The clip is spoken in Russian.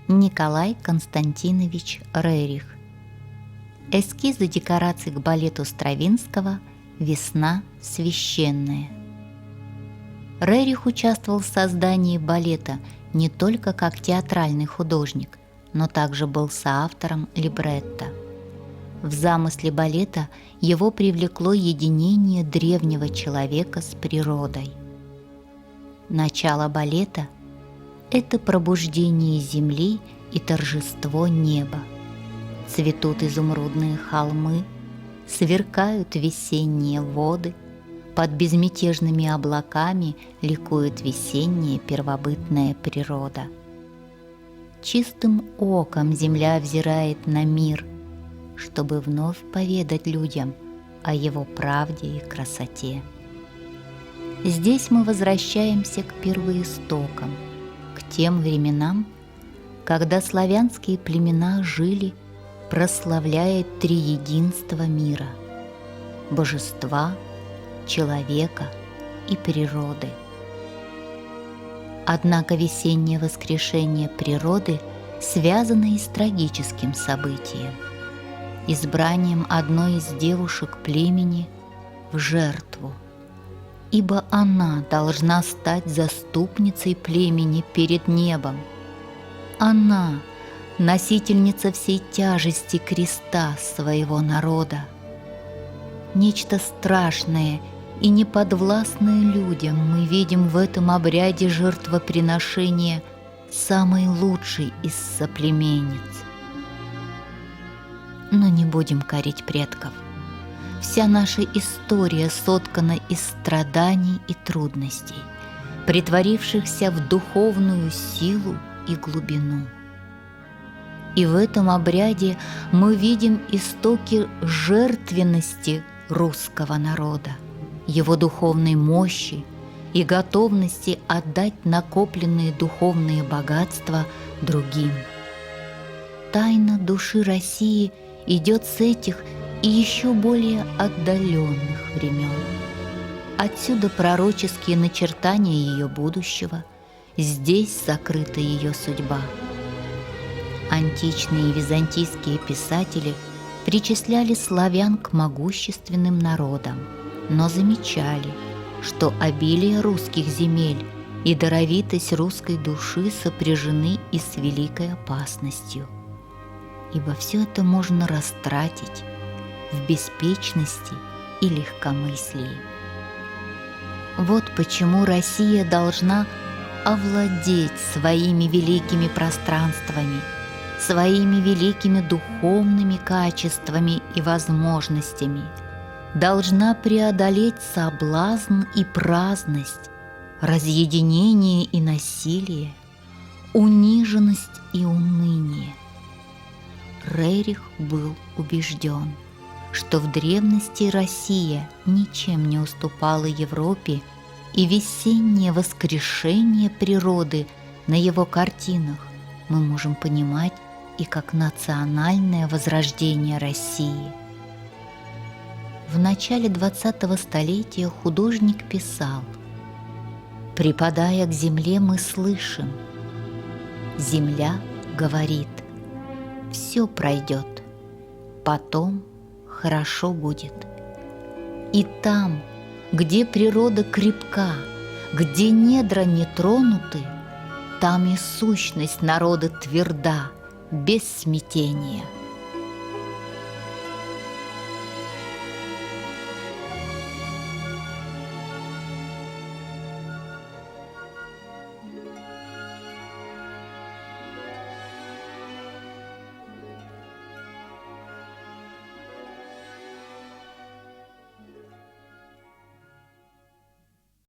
Николай Константинович Рерих. Эскизы декораций к балету Стравинского «Весна священная». Рерих участвовал в создании балета не только как театральный художник, но также был соавтором либретто. В замысле балета его привлекло единение древнего человека с природой. Начало балета – это пробуждение земли и торжество неба. Цветут изумрудные холмы, сверкают весенние воды, под безмятежными облаками ликует весенняя первобытная природа. Чистым оком земля взирает на мир, чтобы вновь поведать людям о его правде и красоте. Здесь мы возвращаемся к первоистокам, к тем временам, когда славянские племена жили, прославляя триединство мира – божества, человека и природы. Однако весеннее воскрешение природы связано и с трагическим событием – избранием одной из девушек племени в жертву, ибо она должна стать заступницей племени перед небом. Она – носительница всей тяжести креста своего народа. Нечто страшное и неподвластное людям мы видим в этом обряде жертвоприношения самой лучшей из соплеменниц. Но не будем корить предков. Вся наша история соткана из страданий и трудностей, претворившихся в духовную силу и глубину. И в этом обряде мы видим истоки жертвенности русского народа, его духовной мощи и готовности отдать накопленные духовные богатства другим. Тайна души России идет с этих и еще более отдаленных времен. Отсюда пророческие начертания ее будущего, здесь закрыта ее судьба. Античные и византийские писатели причисляли славян к могущественным народам, но замечали, что обилие русских земель и даровитость русской души сопряжены и с великой опасностью, ибо все это можно растратить в беспечности и легкомыслии. Вот почему Россия должна овладеть своими великими пространствами, своими великими духовными качествами и возможностями, должна преодолеть соблазн и праздность, разъединение и насилие, униженность и уныние. Рерих был убежден, что в древности Россия ничем не уступала Европе, и весеннее воскрешение природы на его картинах мы можем понимать и как национальное возрождение России. В начале 20-го столетия художник писал: «Припадая к земле, мы слышим. Земля говорит: все пройдет, потом хорошо будет. И там, где природа крепка, где недра не тронуты, там и сущность народа тверда, без смятения.